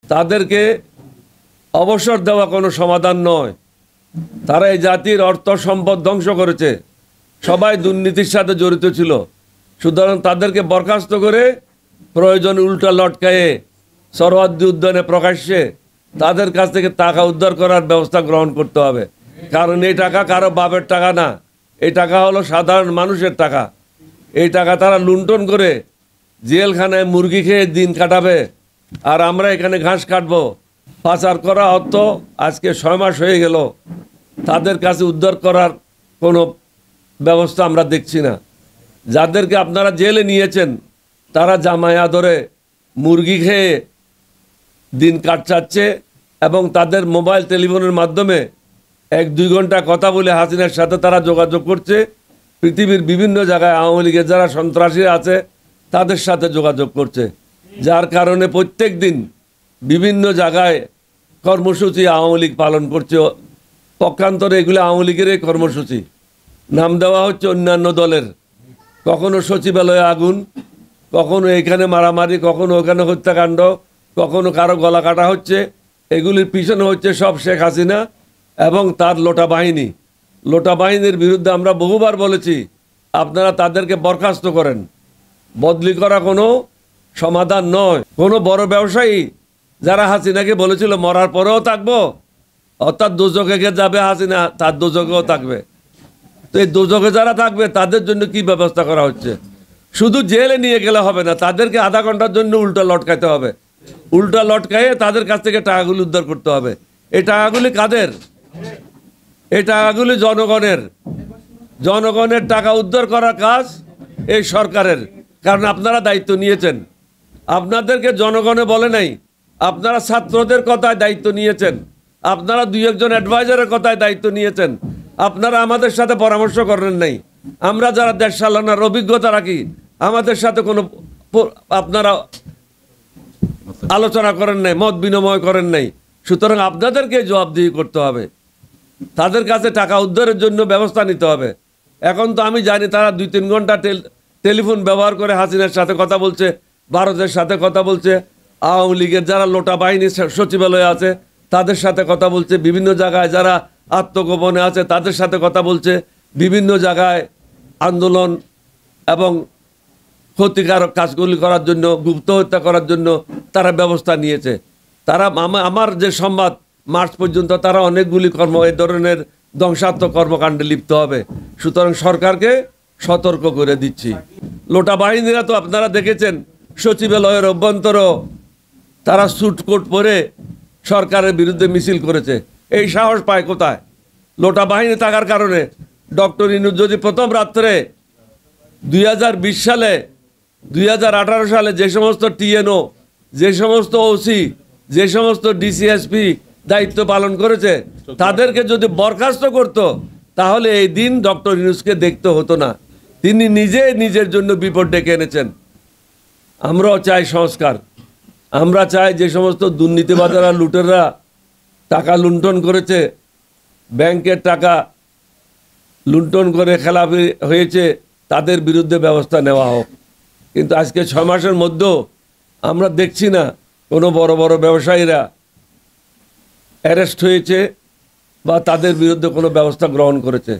তাদেরকে অবসর দেওয়া কোনো সমাধান নয়। তারা এই জাতির অর্থ সম্পদ ধ্বংস করেছে, সবাই দুর্নীতির সাথে জড়িত ছিল। সুতরাং তাদেরকে বরখাস্ত করে প্রয়োজনে উল্টা লটকায়ে সরওয়ার্দী উদ্যানে প্রকাশ্যে তাদের কাছ থেকে টাকা উদ্ধার করার ব্যবস্থা গ্রহণ করতে হবে। কারণ এই টাকা কারো বাপের টাকা না, এই টাকা হলো সাধারণ মানুষের টাকা। এই টাকা তারা লুণ্ঠন করে জেলখানায় মুরগি খেয়ে দিন কাটাবে, আর আমরা এখানে ঘাস কাটবো। পাচার করা অর্থ আজকে 6 মাস হয়ে গেল, তাদের কাছে উদ্ধার করার কোনো ব্যবস্থা আমরা দেখছি না। যাদেরকে আপনারা জেলে নিয়েছেন তারা জামায়া ধরে মুরগি খেয়ে দিন কাটাচ্ছে এবং তাদের মোবাইল টেলিফোনের মাধ্যমে 1-2 ঘন্টা কথা বলে হাসিনার সাথে তারা যোগাযোগ করছে। পৃথিবীর বিভিন্ন জায়গায় আওয়ামী লীগের যারা সন্ত্রাসী আছে তাদের সাথে যোগাযোগ করছে, যার কারণে প্রত্যেক দিন বিভিন্ন জায়গায় কর্মসূচি আওয়ামী লীগ পালন করছে। পক্ষান্তরে এগুলো আওয়ামী লীগেরই কর্মসূচি, নাম দেওয়া হচ্ছে অন্যান্য দলের। কখনো সচিবালয়ে আগুন, কখনো এখানে মারামারি, কখনো ওখানে হত্যাকাণ্ড, কখনো কারো গলা কাটা হচ্ছে। এগুলির পিছনে হচ্ছে সব শেখ হাসিনা এবং তার লোটা বাহিনী। লোটা বাহিনীর বিরুদ্ধে আমরা বহুবার বলেছি, আপনারা তাদেরকে বরখাস্ত করেন। বদলি করা কোনো সমাধান নয়। কোনো বড় ব্যবসায়ী যারা হাসিনাকে বলেছিল মরার পরেও থাকবো, অর্থাৎ দোজখে যাবে হাসিনা, তার দোজখেও থাকবে। তো এই দোজখে যারা থাকবে তাদের জন্য কি ব্যবস্থা করা হচ্ছে? শুধু জেলে নিয়ে গেলে হবে না, তাদেরকে আধা ঘন্টার জন্য উল্টা লটকাইতে হবে। উল্টা লটকাইয়ে তাদের কাছ থেকে টাকাগুলি উদ্ধার করতে হবে। এই টাকাগুলি কাদের? এই টাকাগুলি জনগণের। জনগণের টাকা উদ্ধার করার কাজ এই সরকারের, কারণ আপনারা দায়িত্ব নিয়েছেন। আপনাদেরকে জনগণে বলে নাই, আপনারা ছাত্রদের কথায় দায়িত্ব নিয়েছেন, আপনারা 2-1 অ্যাডভাইজারের কথায় দায়িত্ব নিয়েছেন, আপনারা আমাদের সাথে পরামর্শ করেন নাই। আমরা যারা দেশ চালানোর অভিজ্ঞতা রাখি, আমাদের সাথে কোনো আপনারা আলোচনা করেন নাই, মত বিনিময় করেন নাই। সুতরাং আপনাদেরকে জবাবদিহি করতে হবে, তাদের কাছে টাকা উদ্ধারের জন্য ব্যবস্থা নিতে হবে। এখন তো আমি জানি তারা 2-3 ঘন্টা টেলিফোন ব্যবহার করে হাসিনার সাথে কথা বলছে, ভারতের সাথে কথা বলছে, আওয়ামী লীগের যারা লোটা বাহিনী সচিবালয়ে আছে তাদের সাথে কথা বলছে, বিভিন্ন জায়গায় যারা আত্মগোপনে আছে তাদের সাথে কথা বলছে, বিভিন্ন জায়গায় আন্দোলন এবং ক্ষতিকারক কাজগুলি করার জন্য, গুপ্ত হত্যা করার জন্য তারা ব্যবস্থা নিয়েছে। তারা আমার যে সংবাদ, মার্চ পর্যন্ত তারা অনেকগুলি এই ধরনের ধ্বংসাত্মক কর্মকাণ্ডে লিপ্ত হবে। সুতরাং সরকারকে সতর্ক করে দিচ্ছি। লোটা বাহিনীরা তো আপনারা দেখেছেন সচিবালয়ের অভ্যন্তরও তারা স্যুট কোট পরে সরকারের বিরুদ্ধে মিছিল করেছে। এই সাহস পায় কোথায়? লোটা বাহিনী থাকার কারণে ডক্টর ইউনূস যদি প্রথম রাত্রে 2020 সালে 2018 সালে যে সমস্ত টিএনও, যে সমস্ত ওসি, যে সমস্ত ডিসিএসপি দায়িত্ব পালন করেছে তাদেরকে যদি বরখাস্ত করত, তাহলে এই দিন ডক্টর ইউনূসকে দেখতে হতো না। তিনি নিজে নিজের জন্য বিপদ ডেকে এনেছেন। আমরাও চাই সংস্কার। আমরা চাই যে সমস্ত দুর্নীতিবাজারা, লুটেররা টাকা লুণ্ঠন করেছে, ব্যাংকের টাকা লুণ্ঠন করে খেলাপি হয়েছে, তাদের বিরুদ্ধে ব্যবস্থা নেওয়া হোক। কিন্তু আজকে 6 মাসের মধ্যেও আমরা দেখছি না কোনো বড় বড় ব্যবসায়ীরা অ্যারেস্ট হয়েছে বা তাদের বিরুদ্ধে কোনো ব্যবস্থা গ্রহণ করেছে।